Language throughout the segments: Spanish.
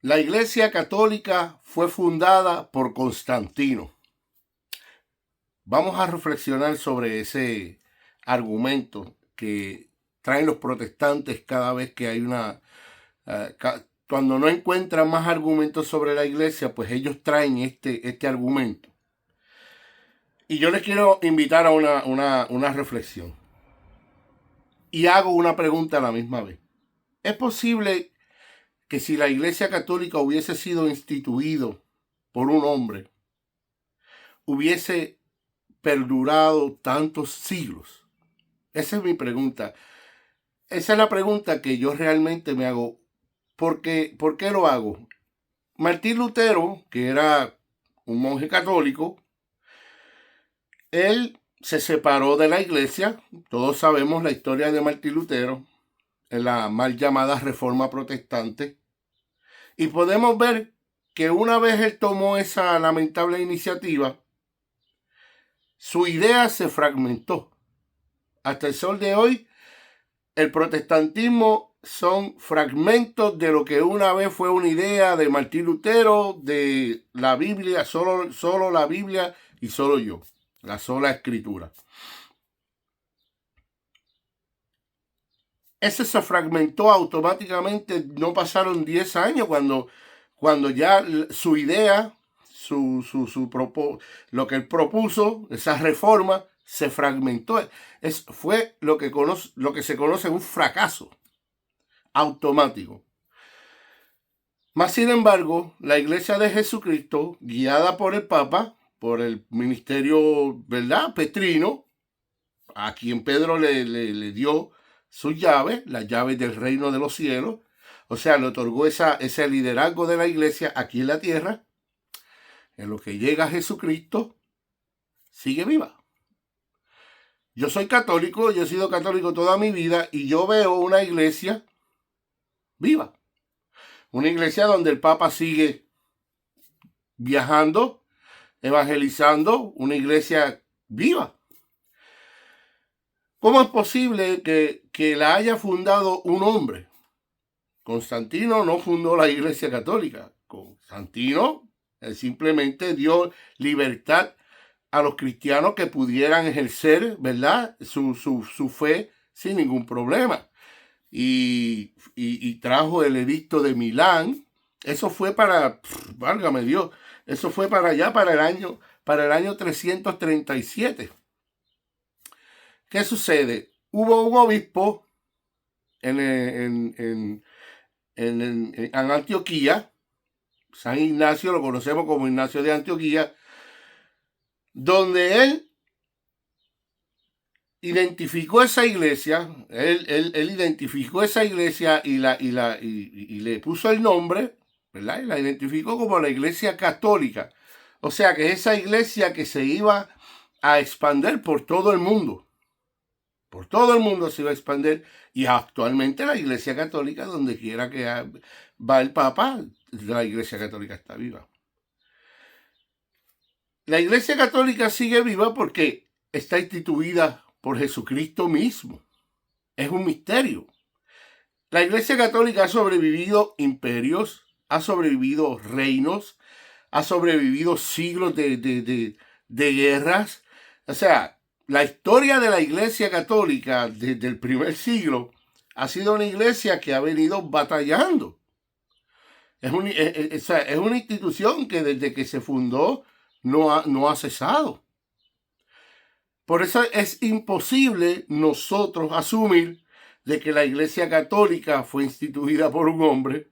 La Iglesia Católica fue fundada por Constantino. Vamos a reflexionar sobre ese argumento que traen los protestantes cada vez que hay cuando no encuentran más argumentos sobre la Iglesia, pues ellos traen este argumento. Y yo les quiero invitar a una reflexión. Y hago una pregunta a la misma vez. ¿Es posible que si la Iglesia Católica hubiese sido instituido por un hombre, hubiese perdurado tantos siglos? Esa es mi pregunta. Esa es la pregunta que yo realmente me hago. ¿Por qué lo hago? Martín Lutero, que era un monje católico, él se separó de la iglesia. Todos sabemos la historia de Martín Lutero en la mal llamada Reforma Protestante. Y podemos ver que una vez él tomó esa lamentable iniciativa, su idea se fragmentó. Hasta el sol de hoy, el protestantismo son fragmentos de lo que una vez fue una idea de Martín Lutero, de la Biblia, solo la Biblia y solo yo, la sola escritura. Ese se fragmentó automáticamente, no pasaron 10 años cuando ya su idea, lo que él propuso, esa reforma, se fragmentó. Fue lo que se conoce un fracaso automático. Mas, sin embargo, la Iglesia de Jesucristo, guiada por el Papa, por el ministerio, ¿verdad?, petrino, a quien Pedro le dio sus llaves, las llaves del reino de los cielos, o sea, le otorgó ese liderazgo de la Iglesia aquí en la tierra. En lo que llega Jesucristo, sigue viva. Yo soy católico, yo he sido católico toda mi vida y yo veo una iglesia viva. Una iglesia donde el Papa sigue viajando, evangelizando, una iglesia viva. ¿Cómo es posible que la haya fundado un hombre? Constantino no fundó la iglesia católica. Constantino simplemente dio libertad a los cristianos que pudieran ejercer, ¿verdad?, su fe sin ningún problema. Y trajo el edicto de Milán. Eso fue válgame Dios, eso fue para allá, para el año 337. ¿Qué sucede? Hubo un obispo en Antioquía, San Ignacio, lo conocemos como Ignacio de Antioquía, donde él identificó esa iglesia, él identificó esa iglesia y le puso el nombre, ¿verdad? Y la identificó como la Iglesia Católica. O sea que esa iglesia que se iba a expandir por todo el mundo. Por todo el mundo se iba a expandir. Y actualmente la Iglesia Católica, donde quiera que va el Papa, la Iglesia Católica está viva. La Iglesia Católica sigue viva porque está instituida por Jesucristo mismo. Es un misterio. La Iglesia Católica ha sobrevivido imperios, ha sobrevivido reinos, ha sobrevivido siglos de guerras. O sea, la historia de la Iglesia Católica desde el primer siglo ha sido una iglesia que ha venido batallando. Es una institución que desde que se fundó no ha cesado. Por eso es imposible nosotros asumir de que la Iglesia Católica fue instituida por un hombre,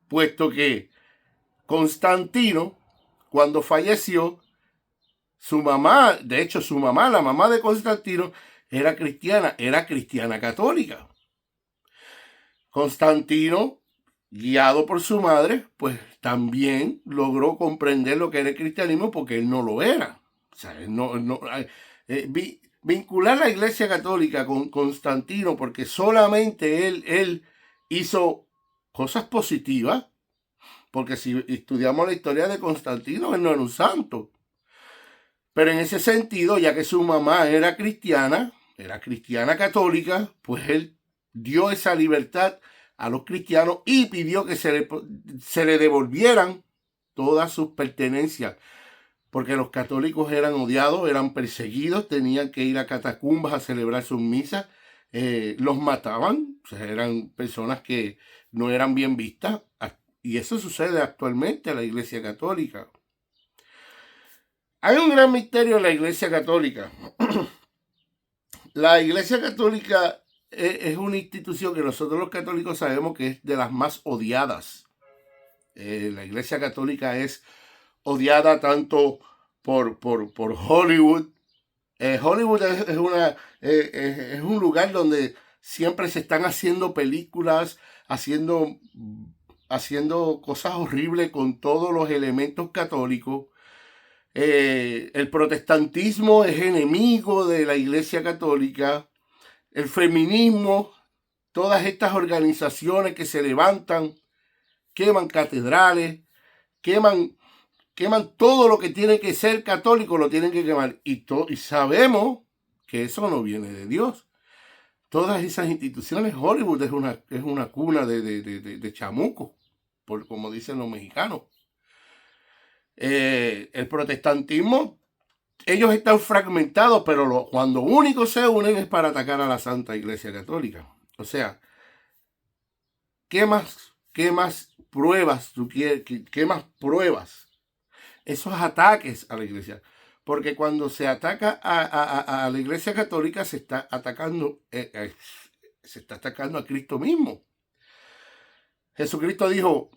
puesto que Constantino, cuando falleció, su mamá, de hecho su mamá, la mamá de Constantino, era cristiana católica. Constantino, guiado por su madre, pues también logró comprender lo que era el cristianismo porque él no lo era. O sea, vincular la Iglesia Católica con Constantino porque solamente él hizo cosas positivas, porque si estudiamos la historia de Constantino, él no era un santo. Pero en ese sentido, ya que su mamá era cristiana católica, pues él dio esa libertad a los cristianos y pidió que se le devolvieran todas sus pertenencias, porque los católicos eran odiados, eran perseguidos, tenían que ir a catacumbas a celebrar sus misas, los mataban, o sea, eran personas que no eran bien vistas, y eso sucede actualmente en la Iglesia Católica. Hay un gran misterio en la Iglesia Católica. La Iglesia Católica es una institución que nosotros los católicos sabemos que es de las más odiadas. La Iglesia Católica es odiada tanto por Hollywood. Hollywood es un lugar donde siempre se están haciendo películas, haciendo cosas horribles con todos los elementos católicos. El protestantismo es enemigo de la Iglesia Católica. El feminismo, todas estas organizaciones que se levantan, queman catedrales, queman todo lo que tiene que ser católico, lo tienen que quemar. Y sabemos que eso no viene de Dios. Todas esas instituciones, Hollywood es una cuna de chamuco, como dicen los mexicanos. El protestantismo, ellos están fragmentados, pero cuando únicos se unen es para atacar a la Santa Iglesia Católica. O sea, ¿qué más pruebas tú quieres? ¿Qué más pruebas? Esos ataques a la iglesia. Porque cuando se ataca a la Iglesia Católica se está atacando a Cristo mismo. Jesucristo dijo: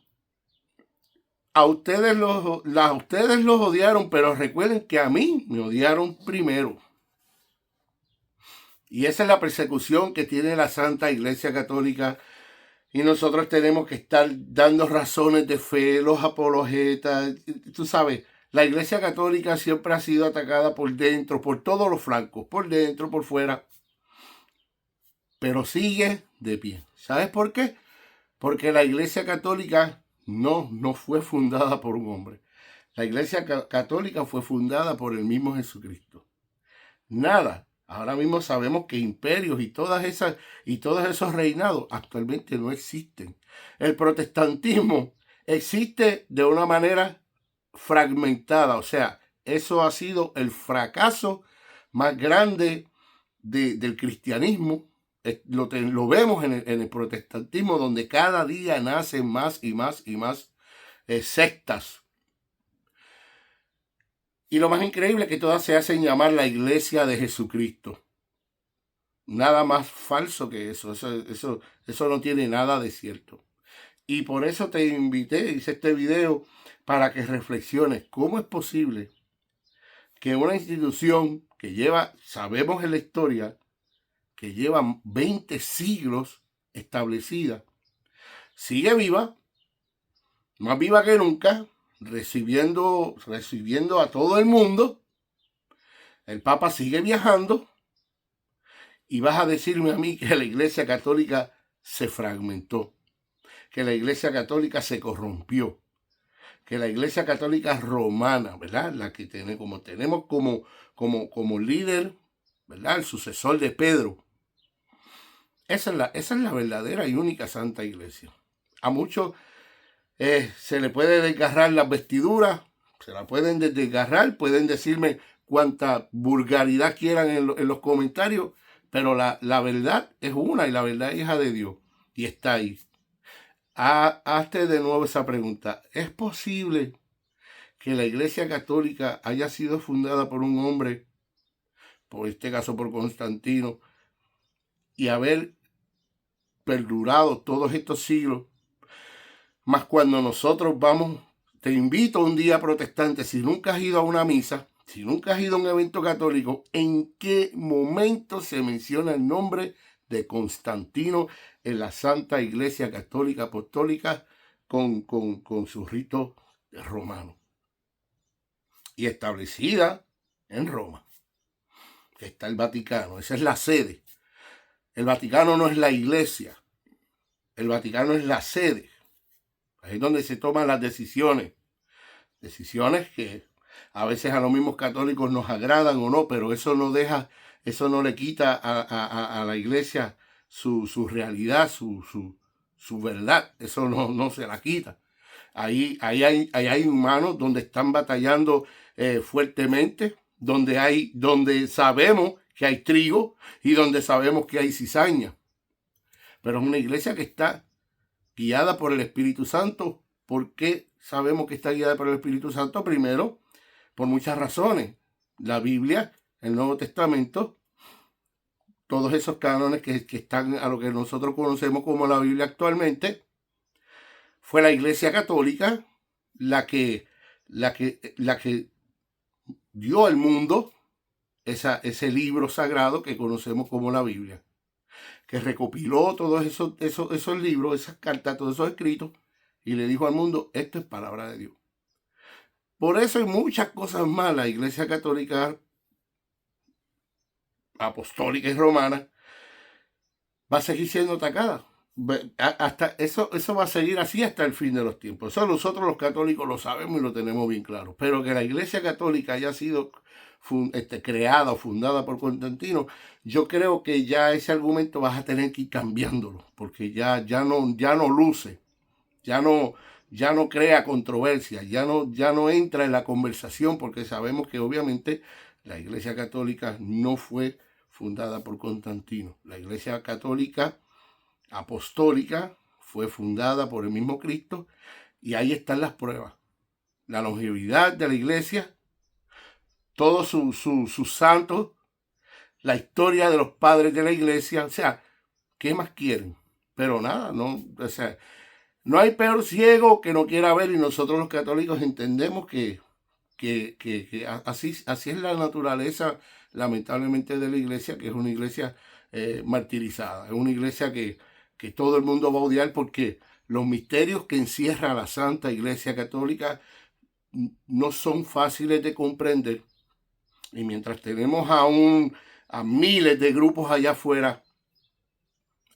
a ustedes los odiaron, pero recuerden que a mí me odiaron primero. Y esa es la persecución que tiene la Santa Iglesia Católica. Y nosotros tenemos que estar dando razones de fe, los apologetas. Tú sabes, la Iglesia Católica siempre ha sido atacada por dentro, por todos los flancos, por dentro, por fuera. Pero sigue de pie. ¿Sabes por qué? Porque la Iglesia Católica no fue fundada por un hombre. La Iglesia Católica fue fundada por el mismo Jesucristo. Nada. Ahora mismo sabemos que imperios y todos esos reinados actualmente no existen. El protestantismo existe de una manera fragmentada. O sea, eso ha sido el fracaso más grande del cristianismo. Lo vemos en el protestantismo, donde cada día nacen más y más sectas. Y lo más increíble es que todas se hacen llamar la Iglesia de Jesucristo. Nada más falso que eso. Eso no tiene nada de cierto. Y por eso te invité, hice este video para que reflexiones. ¿Cómo es posible que una institución que sabemos en la historia, que lleva 20 siglos establecida, sigue viva, más viva que nunca, recibiendo a todo el mundo? El Papa sigue viajando y vas a decirme a mí que la Iglesia Católica se fragmentó, que la Iglesia Católica se corrompió, que la Iglesia Católica romana, ¿verdad? La que tenemos como líder, ¿verdad? El sucesor de Pedro. Esa es la verdadera y única Santa Iglesia. A muchos se le puede desgarrar las vestiduras, se la pueden desgarrar, pueden decirme cuánta vulgaridad quieran en los comentarios, pero la verdad es una y la verdad es hija de Dios y está ahí. Hazte de nuevo esa pregunta. ¿Es posible que la Iglesia Católica haya sido fundada por un hombre, por este caso por Constantino, y haber perdurado todos estos siglos? Más cuando nosotros vamos, te invito un día, protestante, si nunca has ido a una misa, si nunca has ido a un evento católico, ¿en qué momento se menciona el nombre de Constantino en la Santa Iglesia Católica Apostólica con su rito romano? Y establecida en Roma. Está el Vaticano, esa es la sede. El Vaticano no es la iglesia, el Vaticano es la sede. Ahí es donde se toman las decisiones. Decisiones que a veces a los mismos católicos nos agradan o no, pero eso no le quita a la iglesia su realidad, su su verdad, eso no se la quita. Ahí hay humanos donde están batallando fuertemente, donde sabemos que hay trigo y donde sabemos que hay cizaña. Pero es una iglesia que está guiada por el Espíritu Santo. ¿Por qué sabemos que está guiada por el Espíritu Santo? Primero, por muchas razones. La Biblia, el Nuevo Testamento, todos esos cánones que están a lo que nosotros conocemos como la Biblia actualmente, fue la Iglesia Católica la que dio al mundo ese libro sagrado que conocemos como la Biblia, que recopiló todos esos libros, esas cartas, todos esos escritos, y le dijo al mundo, esto es palabra de Dios. Por eso hay muchas cosas más. La Iglesia Católica Apostólica y Romana va a seguir siendo atacada. Hasta eso va a seguir así hasta el fin de los tiempos. Eso nosotros los católicos lo sabemos y lo tenemos bien claro. Pero que la Iglesia Católica haya sido creada o fundada por Constantino, yo creo que ya ese argumento vas a tener que ir cambiándolo, porque ya no luce, ya no crea controversia, ya no entra en la conversación, porque sabemos que obviamente la Iglesia Católica no fue fundada por Constantino. La Iglesia Católica Apostólica fue fundada por el mismo Cristo, y ahí están las pruebas. La longevidad de la Iglesia, todos sus santos, la historia de los padres de la Iglesia. O sea, ¿qué más quieren? Pero nada, o sea, no hay peor ciego que no quiera ver, y nosotros los católicos entendemos que así es la naturaleza, lamentablemente, de la Iglesia, que es una iglesia martirizada, es una iglesia que todo el mundo va a odiar, porque los misterios que encierra la Santa Iglesia Católica no son fáciles de comprender. Y mientras tenemos a miles de grupos allá afuera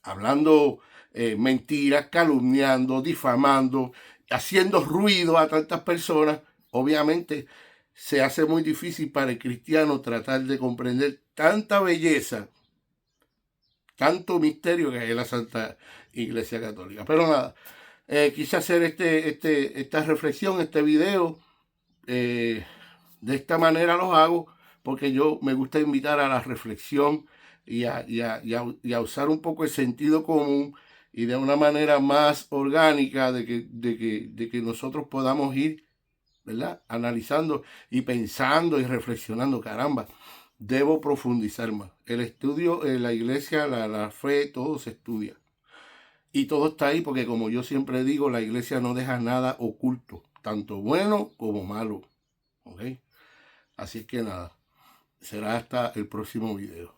hablando mentiras, calumniando, difamando, haciendo ruido a tantas personas, obviamente se hace muy difícil para el cristiano tratar de comprender tanta belleza, tanto misterio que hay en la Santa Iglesia Católica. Pero nada, quise hacer esta reflexión, este video. De esta manera los hago porque yo me gusta invitar a la reflexión y a usar un poco el sentido común, y de una manera más orgánica de que nosotros podamos ir, ¿verdad?, analizando y pensando y reflexionando. Caramba, debo profundizar más. El estudio en la iglesia, la fe, todo se estudia. Y todo está ahí porque, como yo siempre digo, la iglesia no deja nada oculto, tanto bueno como malo. ¿Ok? Así es que nada, será hasta el próximo video.